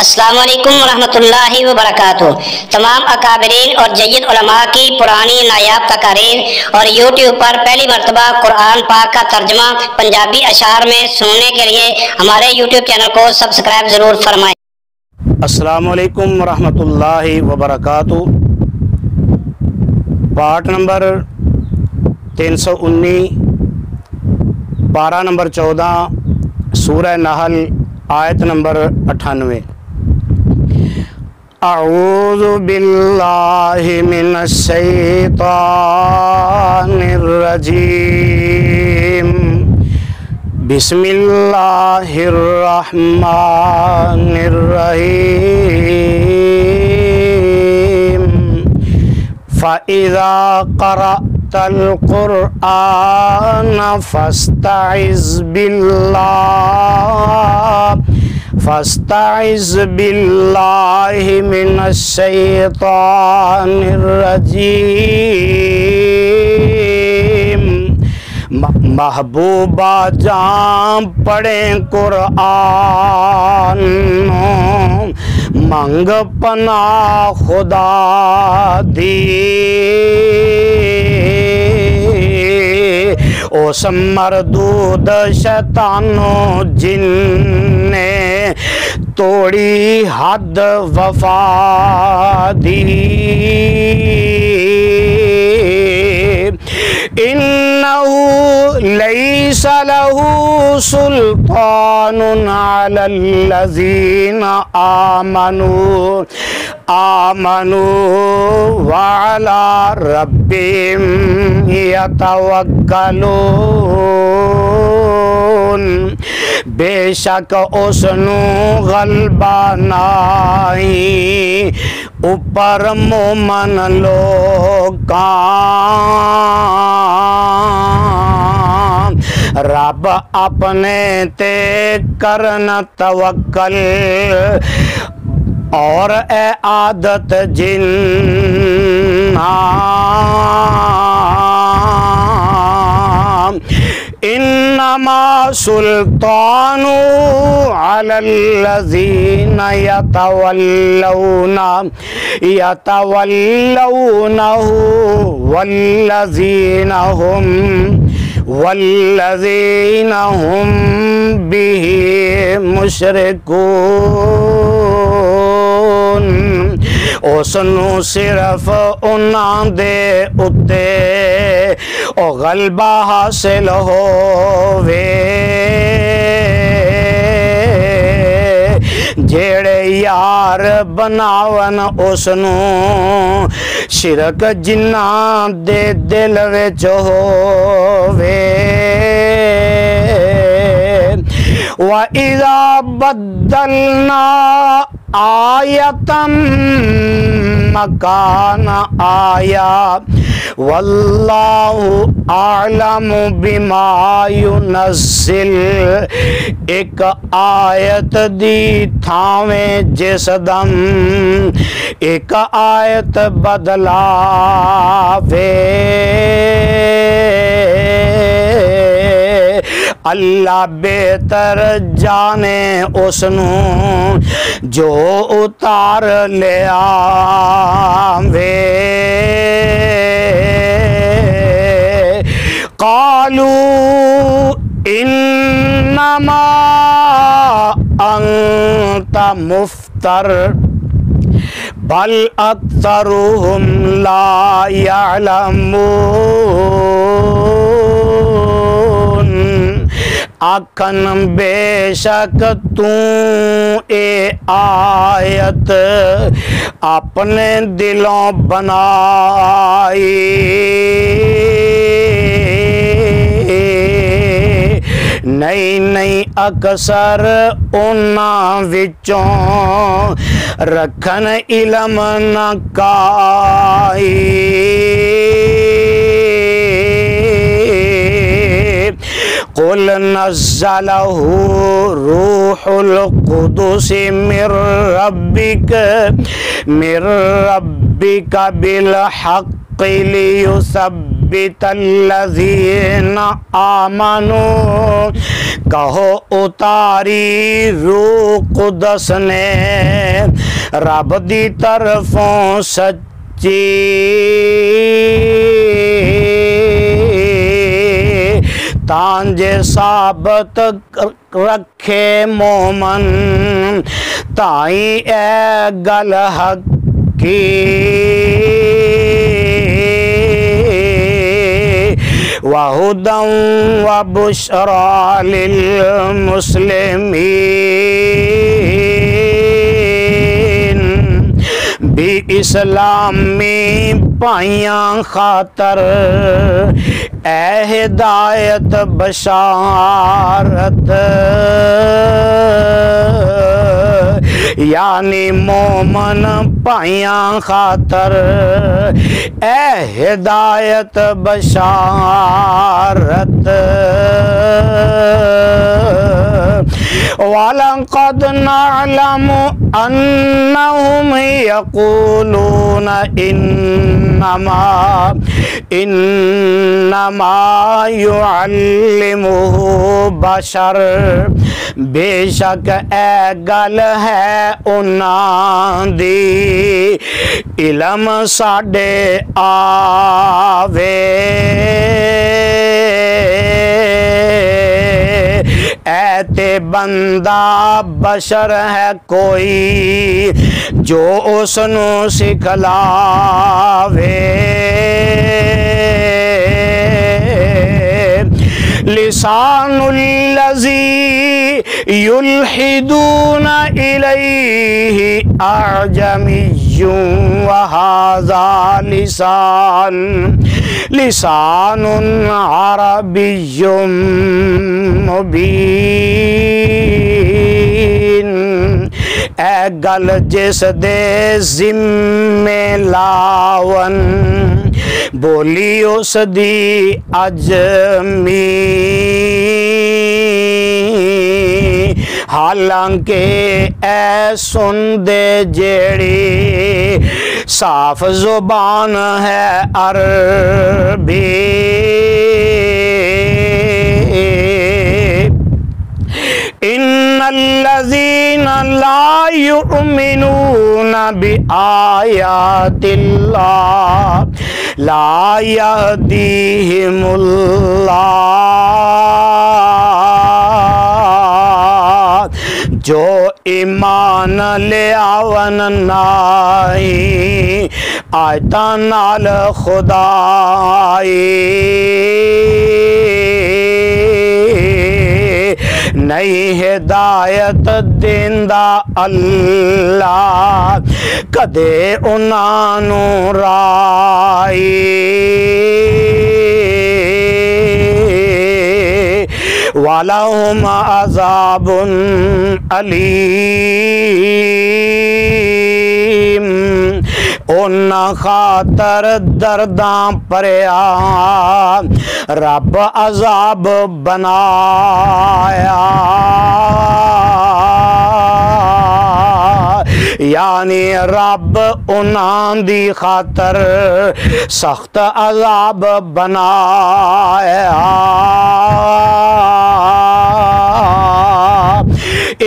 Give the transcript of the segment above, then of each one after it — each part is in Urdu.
السلام علیکم ورحمۃ اللہ وبرکاتہ۔ تمام اکابرین اور جید علماء کی پرانی نایاب تقاریر اور یوٹیوب پر پہلی مرتبہ قرآن پاک کا ترجمہ پنجابی اشعار میں سننے کے لیے ہمارے یوٹیوب چینل کو سبسکرائب ضرور فرمائیں۔ السلام علیکم ورحمۃ اللہ وبرکاتہ۔ پارٹ نمبر 319، پارہ نمبر 14، سورہ نحل، آیت نمبر 98۔ اعوذ باللہ من الشیطان الرجیم، بسم اللہ الرحمن الرحیم۔ فَإِذَا قَرَأْتَ الْقُرْآنَ فاستعذ باللہ من الشیطان الرجیم۔ محبوبہ جان پڑھیں قرآن، منگ پناہ خدا دی۔ اس مردود شیطان و جن نے توڑی حد وفا دی۔ انہو لیس لہو سلطان علی الذین آمنوا وعلی ربہم یتوکلون۔ بے شک اس نو غلبہ نہیں اوپر مومن لوکاں، رب اپنے تے کرن توکل۔ اور اے عادت جناں، انما سلطان علی الذین یتولونہ والذین ہم بہ مشرکون۔ اس نو صرف انہاں دے اتے او غلبہ حاصل ہووے جیڑے یار بناون اس نو شرک جنہاں دے دل وچ ہووے۔ وَإِذَا بَدَّلْنَا آیَةً مَکَانَ آیَةٍ وَاللَّهُ أَعْلَمُ بِمَا يُنَزِّلُ۔ ایک آیت دی تھاویں جس دم ایک آیت بدلاوے، اللہ بہتر جانے اس نو جو اتار لے آوے۔ قالوا انما انت مفتر بل اکثرهم لا يعلمون۔ آکھن بے شک تو اے آیت اپنے دلوں بنائی، نہیں اکثر انہاں وچوں رکھن علم نہ کائی۔ قل نزلہ روح القدس من ربک بالحق لیثبت یثبت الذین آمنوا، کہو اتاری روح قدس نے رب دی طرفوں سچی، تانجے ثابت رکھے مومن تائیں اے گل حق کی، وَهُدًى وَبُشْرَى لِلْمُسْلِمِينَ، بھی اسلامی پائیاں خاطر اے ہدایت بشارت، یعنی مومن پائیاں خاطر اے ہدایت بشارت، وَلَقَدْ نَعْلَمُ أَنَّهُمْ يَقُولُونَ إِنَّمَا يُعَلِّمُهُ بَشَرٌ، بے شک اے گل ہے انہاں دی علم ساڈے آوے، اے تے بندہ بشر ہے کوئی جو اس نو سکھلاوے، لسان الذی یلحدون الیہ اعجمی وہذا لسان عربی مبین، اے گل جس دے ذمے لاون بولی اس دی اجمی، حالانکہ اے سن دے جیڑی صاف زبان ہے عربی، ان الذین لا یؤمنون بآیات اللہ لا یہدیہم اللہ، جو ایمان لے آون نائی آیتاں نال خدائی، نئی ہدایت دیندہ اللہ کدے انہاں نوں رائی، وَلَهُمْ عَذَابٌ علیم، انہاں خاطر درداں پریا رب عذاب بنایا، یعنی رب انہاں دی خاطر سخت عذاب بنایا،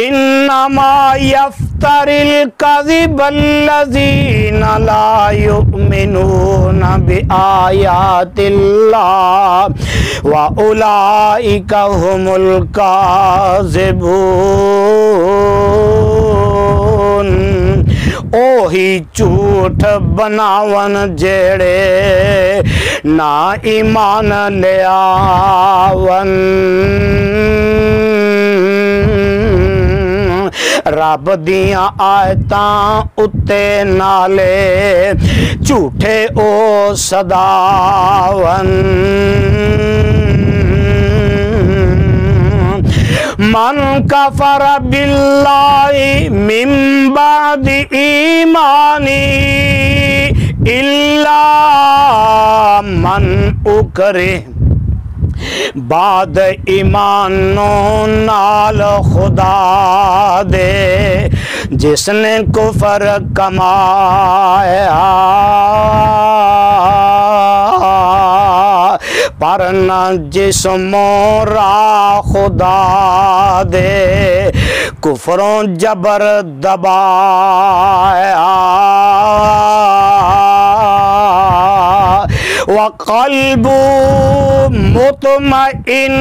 انما یفتر الکذب الذین لا یؤمنون بآیات اللہ وَأُولَئِكَ هُمُ الْكَاذِبُونَ، اوہی جھوٹ بناون جیڑے نا ایمان لے آون، رب دیاں آیتاں اتے نالے جھوٹے او صداون، من کفر باللہ من بعد ایمانی الا من اکرہ، بعد ایمانوں نال خدا دے جس نے کفر کمایا، پر نہ جسموں را خدا دے کفروں جبر دبایا وقلب مطمئن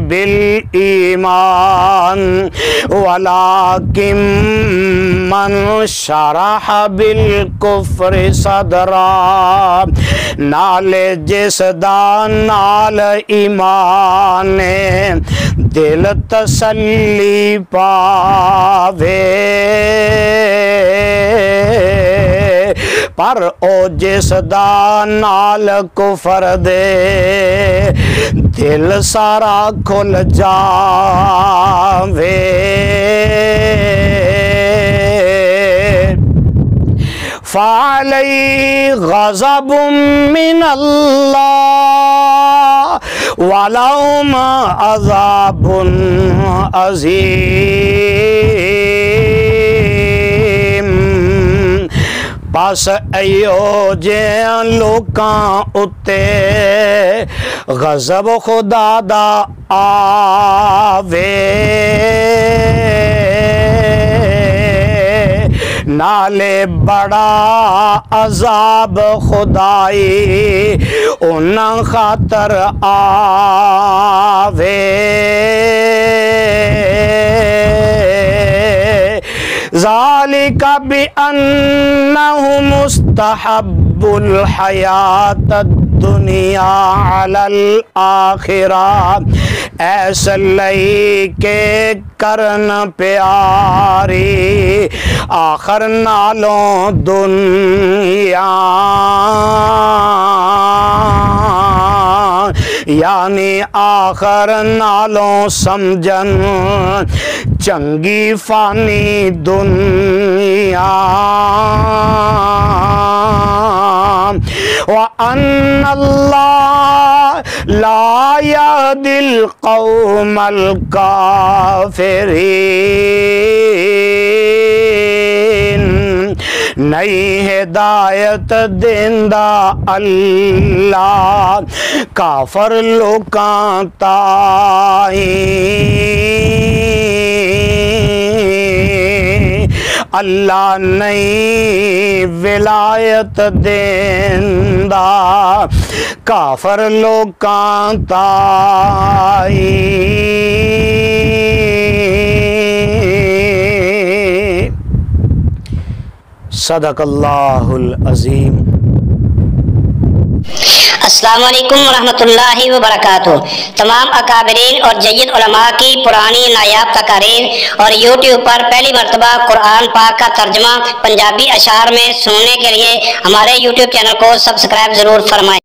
بالایمان ولکن من شرح بالکفر صدرا نال جس دا نال ایمان دل تسلی پاوے پر او جس دا نال کفر دے دل سارا کھل جاوے فعلی غضب من اللہ ولہم عذاب عظیم بس ایو جیاں لوکاں اتے غضب خدا دا آوے نالے بڑا عذاب خدائی انہاں خاطر آوے ذالک بأنہ مستحب الحیات الدنیا علی الآخرہ ایسا لئی کے کرن پیاری آخر نالوں دنیا یعنی آخر نالوں سمجھن چنگی فانی دنیا وَأَنَّ اللَّهَ لَا يَهْدِي الْقَوْمَ الْكَافِرِينَ نئی ہدایت دیندہ اللہ کافر لوکاں تائیں اللہ نئی ولایت دیندہ کافر لوکاں تائیں صدق اللہ العظیم۔ السلام علیکم ورحمۃ اللہ وبرکاتہ۔ تمام اکابرین اور جید علماء کی پرانی نایاب تقاریر اور یوٹیوب پر پہلی مرتبہ قرآن پاک کا ترجمہ پنجابی اشعار میں سننے کے لیے ہمارے یوٹیوب چینل کو سبسکرائب ضرور فرمائیں۔